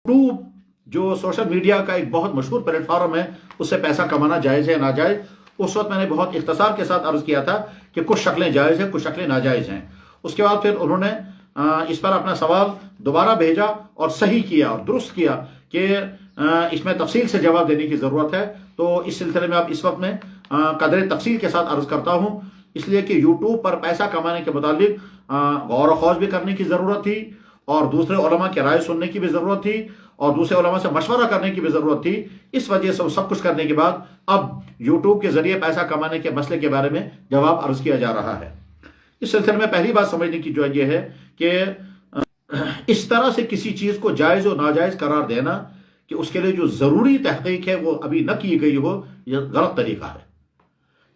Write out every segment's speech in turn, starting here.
YouTube जो social media का एक बहुत मशहूर प्लेटफॉर्म है, उससे पैसा कमाना जायज़ है नाजायज़। उस वक्त मैंने बहुत इख्तिसार के साथ अर्ज़ किया था कि कुछ शक्लें जायज़ हैं, कुछ शक्लें नाजायज़ हैं। उसके बाद फिर उन्होंने इस पर अपना सवाल दोबारा भेजा और सही किया और दुरुस्त किया कि इसमें तफसील से जवाब देने की ज़रूरत है। तो इस सिलसिले में अब इस वक्त मैं कदर तफसील के साथ अर्ज़ करता हूँ, इसलिए कि यूट्यूब पर पैसा कमाने के मुतालिक गौर व खौज भी करने की ज़रूरत थी और दूसरे उलमा की राय सुनने की भी ज़रूरत थी और दूसरे उलमा से मशवरा करने की भी ज़रूरत थी। इस वजह से सब कुछ करने के बाद अब यूट्यूब के ज़रिए पैसा कमाने के मसले के बारे में जवाब अर्ज़ किया जा रहा है। इस सिलसिले में पहली बात समझने की जो ये है कि इस तरह से किसी चीज़ को जायज़ और नाजायज़ करार देना कि उसके लिए जो ज़रूरी तहकीक है वो अभी न की गई हो, यह गलत तरीका है।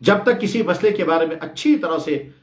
जब तक किसी मसले के बारे में अच्छी तरह से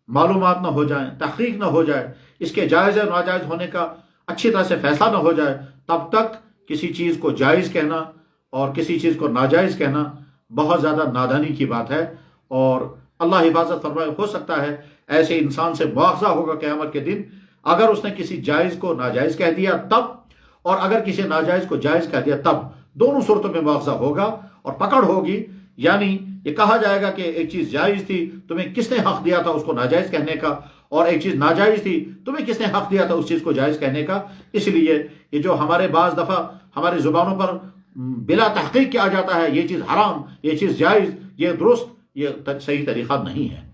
मालूमात न हो जाए, तहकीक न हो जाए, इसके जायज़ और नाजायज़ होने का अच्छी तरह से फैसला न हो जाए, तब तक किसी चीज़ को जायज़ कहना और किसी चीज़ को नाजायज़ कहना बहुत ज़्यादा नादानी की बात है। और अल्लाह हिफाजत फरमाए, हो सकता है ऐसे इंसान से मुआवजा होगा क़यामत के दिन अगर उसने किसी जायज़ को नाजायज़ कह दिया तब, और अगर किसी नाजायज़ को जायज़ कह दिया तब, दोनों सूरतों में मुआवजा होगा और पकड़ होगी। यानी ये कहा जाएगा कि एक चीज़ जायज़ थी, तुम्हें किसने हक़ दिया था उसको नाजायज़ कहने का, और एक चीज़ नाजायज़ थी, तुम्हें किसने हक़ दिया था उस चीज़ को जायज़ कहने का। इसलिए ये जो हमारे बाज़ दफ़ा हमारी ज़ुबानों पर बिला तहक़ीक़ किया जाता है, ये चीज़ हराम, ये चीज़ जायज़, ये दुरुस्त, ये सही तरीक़ा नहीं है।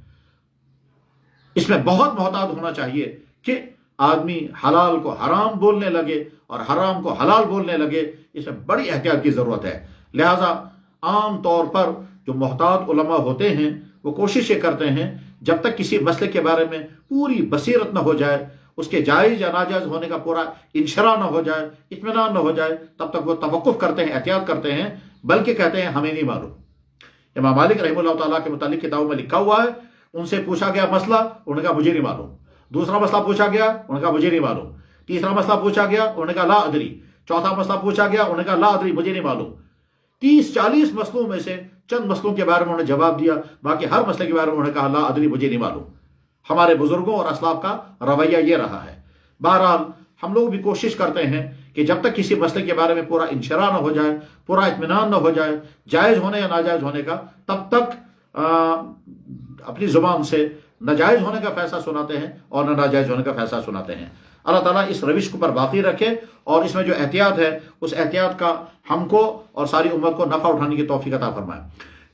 इसमें बहुत मोहतात होना चाहिए कि आदमी हलाल को हराम बोलने लगे और हराम को हलाल बोलने लगे, इसमें बड़ी एहतियात की ज़रूरत है। लिहाजा आम तौर पर जो मोहतात उलमा होते हैं वो कोशिश ये करते हैं जब तक किसी मसले के बारे में पूरी बसीरत न हो जाए, उसके जायज़ या नाजायज़ होने का पूरा इंशरा न हो जाए, इत्मीनान न हो जाए, तब तक वो तवक्कुफ़ करते हैं, एहतियात करते हैं, बल्कि कहते हैं हमें नहीं मालूम। इमाम मालिक रहमतुल्लाह ताला के मुतालिक किताबों में लिखा हुआ है, उनसे पूछा गया मसला, उन्होंने कहा मुझे नहीं मालूम। दूसरा मसला पूछा गया, उन्होंने कहा मुझे नहीं मालूम। तीसरा मसला पूछा गया, उन्होंने कहा ला अदरी। चौथा मसला पूछा गया, उन्होंने कहा ला अदरी, मुझे नहीं मालूम। 30-40 मसलों में से चंद मसलों के बारे में उन्होंने जवाब दिया, बाकी हर मसले के बारे में उन्होंने कहा ला अदरी, मुझे नहीं मालूम। हमारे बुजुर्गों और असलाफ का रवैया ये रहा है। बहरहाल हम लोग भी कोशिश करते हैं कि जब तक किसी मसले के बारे में पूरा इंशरा न हो जाए, पूरा इत्मीनान न हो जाए जायज़ होने या नाजायज़ होने का, तब तक अपनी ज़ुबान से नाजायज़ होने का फैसला सुनाते हैं और न नाजायज़ होने का फैसला सुनाते हैं। अल्लाह ताला इस रविश को पर बाकी रखे और इसमें जो एहतियात है उस एहतियात का हमको और सारी उम्मत को नफ़ा उठाने की तौफीक अता फरमाए।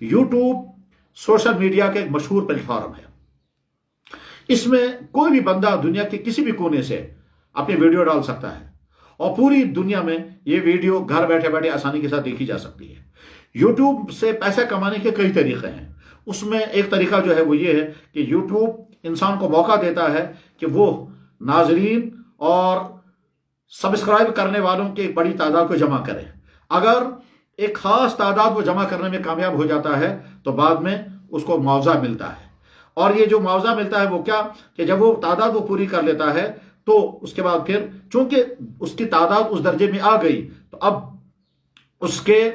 यूट्यूब सोशल मीडिया का एक मशहूर प्लेटफॉर्म है। इसमें कोई भी बंदा दुनिया के किसी भी कोने से अपनी वीडियो डाल सकता है और पूरी दुनिया में ये वीडियो घर बैठे बैठे आसानी के साथ देखी जा सकती है। यूट्यूब से पैसा कमाने के कई तरीक़े हैं। उसमें एक तरीका जो है वो ये है कि यूट्यूब इंसान को मौका देता है कि वो नाजरीन और सब्सक्राइब करने वालों की एक बड़ी तादाद को जमा करे। अगर एक ख़ास तादाद को जमा करने में कामयाब हो जाता है तो बाद में उसको मुआवजा मिलता है। और ये जो मुआवजा मिलता है वो क्या, कि जब वो तादाद वो पूरी कर लेता है तो उसके बाद फिर चूंकि उसकी तादाद उस दर्जे में आ गई तो अब उसके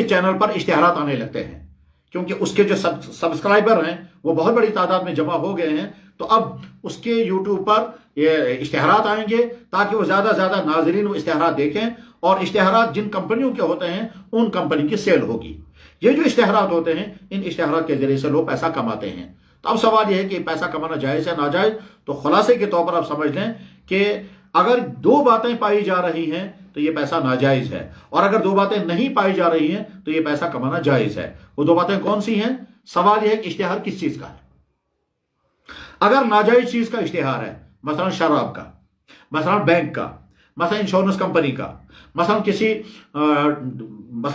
चैनल पर इश्तिहारात आने लगते हैं, क्योंकि उसके जो सब्सक्राइबर हैं वो बहुत बड़ी तादाद में जमा हो गए हैं। तो अब उसके यूट्यूब पर ये इश्तिहारात आएंगे ताकि वो ज़्यादा से ज़्यादा नाजरीन वो इश्तिहारात देखें और इश्तिहारात जिन कंपनियों के होते हैं उन कंपनी की सेल होगी। ये जो इश्तिहारात होते हैं इन इश्तिहारात के ज़रिए से लोग पैसा कमाते हैं। तो अब सवाल यह है कि पैसा कमाना जायज़ है नाजायज़। तो खुलासे के तौर पर आप समझ लें कि अगर दो बातें पाई जा रही हैं तो ये पैसा नाजायज़ है, और अगर दो बातें नहीं पाई जा रही हैं तो ये पैसा कमाना जायज़ है। वो दो बातें कौन सी हैं? सवाल यह है कि इश्तिहार किस चीज़ का है। अगर नाजायज़ चीज़ का इश्तिहार है, मसलन शराब का, मसलन बैंक का, मसलन इंश्योरेंस कंपनी का, मसलन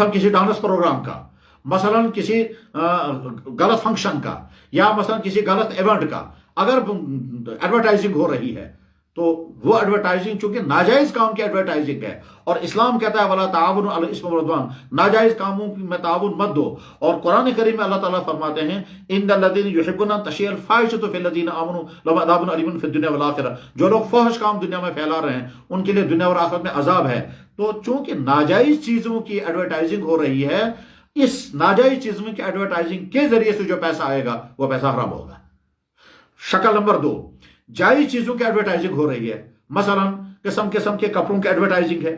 किसी डांस प्रोग्राम का, मसलन किसी गलत फंक्शन का, या मसलन किसी गलत इवेंट का अगर एडवर्टाइजिंग हो रही है तो वो एडवर्टाइजिंग चूंकि नाजायज़ काम की एडवर्टाइजिंग है और इस्लाम कहता है वला ताउनु अलल इस्मि वल उद्वान, नाजायज़ कामों में ताउन मत दो। और कुरान करीम में अल्लाह ताला फरमाते हैं इन्नल लज़ीना युहिब्बूना तशयिअल फाहिशतु फिल लज़ीना आमनू लहुम अज़ाबुन अलीमुन फिद दुनिया वल आखिरह, जो लोग फहश काम दुनिया में फैला रहे हैं उनके लिए दुनिया और आखिरत में अजाब है। तो चूंकि नाजायज़ चीज़ों की एडवर्टाइजिंग हो रही है, इस नाजायज़ चीज़ों की एडवर्टाइजिंग के जरिए से जो पैसा आएगा वो पैसा हराम होगा। शक्ल नंबर 2, जायज़ चीज़ों की एडवर्टाइजिंग हो रही है, मसलन किस्म किस्म के कपड़ों की एडवर्टाइजिंग है,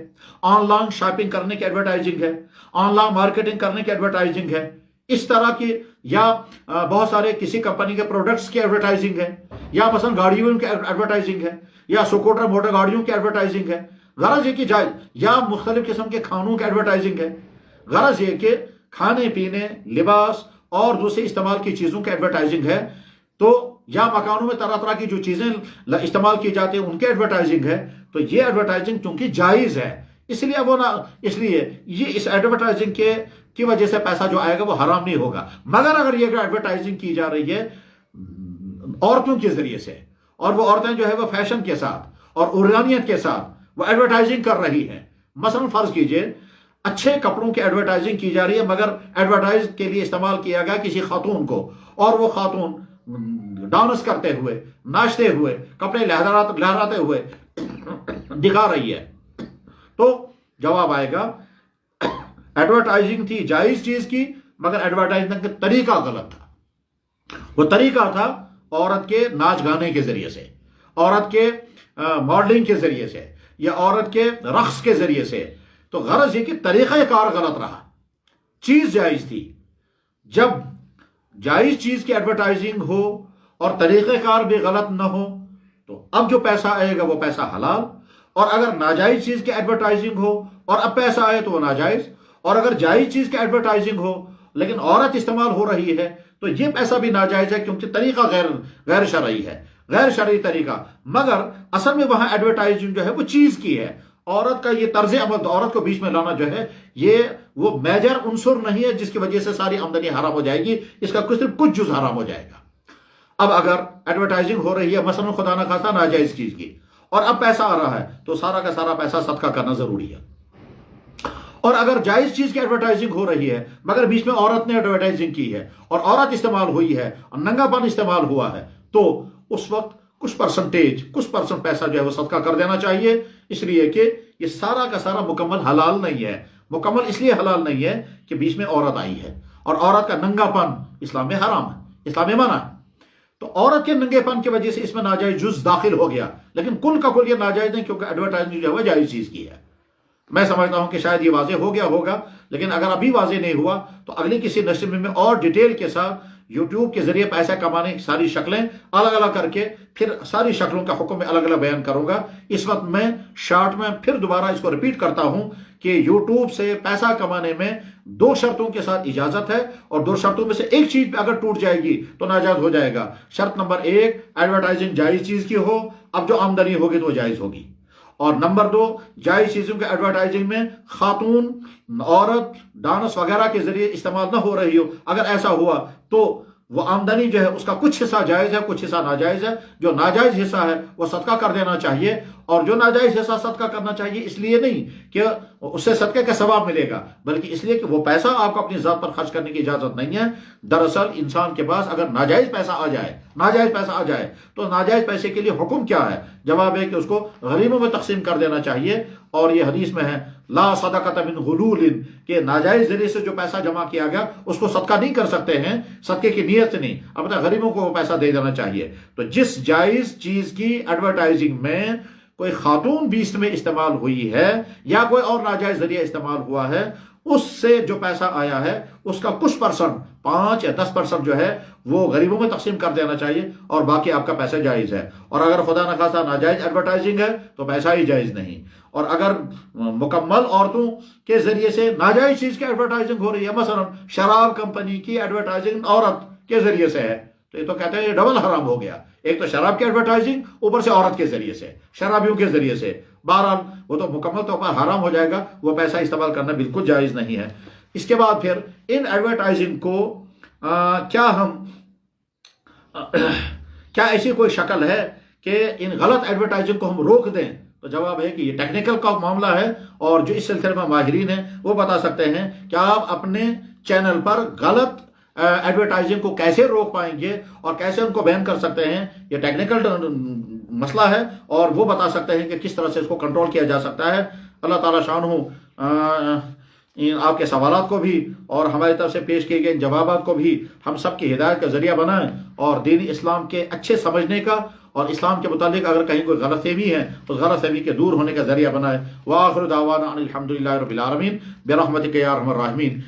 ऑनलाइन शॉपिंग करने की एडवर्टाइजिंग है, ऑनलाइन मार्केटिंग करने की एडवर्टाइजिंग है, इस तरह की, या बहुत सारे किसी कंपनी के प्रोडक्ट्स की एडवर्टाइजिंग है, या मसलन गाड़ियों की एडवर्टाइजिंग है, या स्कूटर मोटर गाड़ियों की एडवर्टाइजिंग है। गरज ये कि जाए, या मुख्तलिफ किस्म के खानों की एडवर्टाइजिंग है। गरज ये कि खाने पीने, लिबास और दूसरी इस्तेमाल की चीज़ों की एडवर्टाइजिंग है। तो या मकानों में तरह तरह की जो चीज़ें इस्तेमाल की जाती हैं उनकी एडवर्टाइजिंग है। तो ये एडवर्टाइजिंग चूंकि जायज़ है, इसलिए वो ना, इसलिए ये इस एडवर्टाइजिंग के की वजह से पैसा जो आएगा वो हराम नहीं होगा। मगर अगर ये एडवर्टाइजिंग की जा रही है औरतों के जरिए से, और वो औरतें जो है वो फैशन के साथ और उर्यानियत के साथ वो एडवर्टाइजिंग कर रही हैं। मसलन फर्ज कीजिए अच्छे कपड़ों की एडवर्टाइजिंग की जा रही है, मगर एडवर्टाइज के लिए इस्तेमाल किया गया किसी खातून को, और वो खातून डांस करते हुए, नाचते हुए, कपड़े लहराते हुए दिखा रही है। तो जवाब आएगा एडवर्टाइजिंग थी जायज चीज की, मगर एडवर्टाइजिंग का तरीका गलत था। वो तरीका था औरत के नाच गाने के जरिए से, औरत के मॉडलिंग के जरिए से, या औरत के रक्स के जरिए से। तो गरज ये कि तरीक़ा कार गलत रहा, चीज जायज थी। जब जायज चीज की एडवर्टाइजिंग हो और तरीक़ेकार भी गलत न हो, तो अब जो पैसा आएगा वो पैसा हलाल। और अगर नाजायज चीज की एडवर्टाइजिंग हो और अब पैसा आए तो वो नाजायज। और अगर जायज चीज की एडवर्टाइजिंग हो लेकिन औरत इस्तेमाल हो रही है तो ये पैसा भी नाजायज है, क्योंकि तरीका गैर शरई है, गैर शरई तरीका। मगर असल में वहां एडवर्टाइजिंग जो है वो चीज की है। औरत का ये तर्ज अमल, औरत को बीच में लाना जो है ये वो मेजर उनसुर नहीं है जिसकी वजह से सारी आमदनी हराम हो जाएगी। इसका सिर्फ कुछ जुज हराम हो जाएगा। अब अगर एडवर्टाइजिंग हो रही है मसलन खुदा न खासा नाजायज चीज की, और अब पैसा आ रहा है, तो सारा का सारा पैसा सदका करना जरूरी है। और अगर जायज चीज की एडवर्टाइजिंग हो रही है मगर बीच में औरत ने एडवर्टाइजिंग की है और औरत इस्तेमाल हुई है और नंगापन इस्तेमाल हुआ है, तो उस वक्त कुछ परसेंट पैसा जो है वो सदका कर देना चाहिए। इसलिए कि ये सारा का सारा मुकम्मल हलाल नहीं है। मुकम्मल इसलिए हलाल नहीं है कि बीच में औरत आई है, और औरत का नंगापन इस्लाम में हराम है, इस्लाम में मना है। तो औरत के नंगेपन की वजह से इसमें नाजायज जुज दाखिल हो गया, लेकिन कुल का कुल ये नाजायज नहीं, क्योंकि एडवर्टाइजिंग जो है जायज चीज की है। मैं समझता हूं कि शायद ये वाजे हो गया होगा, लेकिन अगर अभी वाजे नहीं हुआ तो अगली किसी नशर में और डिटेल के साथ यूट्यूब के जरिए पैसा कमाने की सारी शक्लें अलग अलग करके फिर सारी शक्लों का हुक्म में अलग अलग बयान करूंगा। इस वक्त मैं शॉर्ट में फिर दोबारा इसको रिपीट करता हूं कि यूट्यूब से पैसा कमाने में दो शर्तों के साथ इजाजत है, और दो शर्तों में से एक चीज अगर टूट जाएगी तो नाजायज हो जाएगा। शर्त नंबर 1, एडवर्टाइजिंग जायज चीज की हो, अब जो आमदनी होगी तो जायज होगी। और नंबर 2, जायज चीजों के एडवर्टाइजिंग में खातून, औरत डांस वगैरह के जरिए इस्तेमाल न हो रही हो। अगर ऐसा हुआ तो वो आमदनी जो है उसका कुछ हिस्सा जायज है, कुछ हिस्सा नाजायज है। जो नाजायज हिस्सा है वो सदका कर देना चाहिए, और जो नाजायज हिस्सा सदका करना चाहिए इसलिए नहीं कि उससे सदके का सवाब मिलेगा, बल्कि इसलिए कि वो पैसा आपको अपनी जात पर खर्च करने की इजाजत नहीं है। दरअसल इंसान के पास अगर नाजायज पैसा आ जाए तो नाजायज पैसे के लिए हुक्म क्या है? जवाब है कि उसको गरीबों में तकसीम कर देना चाहिए। और ये हदीस में है ला सदक़त मिन गुलूलिन, के नाजायज जरिए से जो पैसा जमा किया गया उसको सदका नहीं कर सकते हैं, सदके की नीयत से नहीं, अपने गरीबों को वो पैसा दे देना चाहिए। तो जिस जायज चीज की एडवर्टाइजिंग में कोई खातून बीच में इस्तेमाल हुई है या कोई और नाजायज जरिया इस्तेमाल हुआ है, उससे जो पैसा आया है उसका कुछ परसेंट, 5 या 10% जो है वो गरीबों में तकसीम कर देना चाहिए, और बाकी आपका पैसा जायज है। और अगर खुदा न खासा नाजायज एडवर्टाइजिंग है तो पैसा ही जायज नहीं। और अगर मुकम्मल औरतों के जरिए से नाजायज चीज की एडवर्टाइजिंग हो रही है, मसलन शराब कंपनी की एडवर्टाइजिंग औरत के जरिए से है, तो ये तो कहते हैं ये डबल हराम हो गया। एक तो शराब की एडवर्टाइजिंग, ऊपर से औरत के जरिए से, शराबियों के जरिए से। बहरहाल वो तो मुकम्मल तौर पर हराम हो जाएगा, वो पैसा इस्तेमाल करना बिल्कुल जायज नहीं है। इसके बाद फिर इन एडवर्टाइजिंग को क्या ऐसी कोई शक्ल है कि इन गलत एडवर्टाइजिंग को हम रोक दें? तो जवाब है कि ये टेक्निकल का मामला है, और जो इस सिलसिले में माहिरीन हैं वो बता सकते हैं कि आप अपने चैनल पर गलत एडवर्टाइजिंग को कैसे रोक पाएंगे और कैसे उनको बैन कर सकते हैं। ये टेक्निकल मसला है, और वो बता सकते हैं कि किस तरह से इसको कंट्रोल किया जा सकता है। अल्लाह ताला शान इन आपके सवालात को भी और हमारी तरफ से पेश किए गए जवाबात को भी हम सब की हिदायत का जरिया बनाएं, और दीन इस्लाम के अच्छे समझने का اور اسلام کے متعلق اگر کہیں کوئی غلط فہمی ہے اس غلط فہمی کے دور ہونے کا ذریعہ بنائے۔ وآخر دعوانا ان الحمد للہ رب العالمین برحمتک یا ارحم الراحمین۔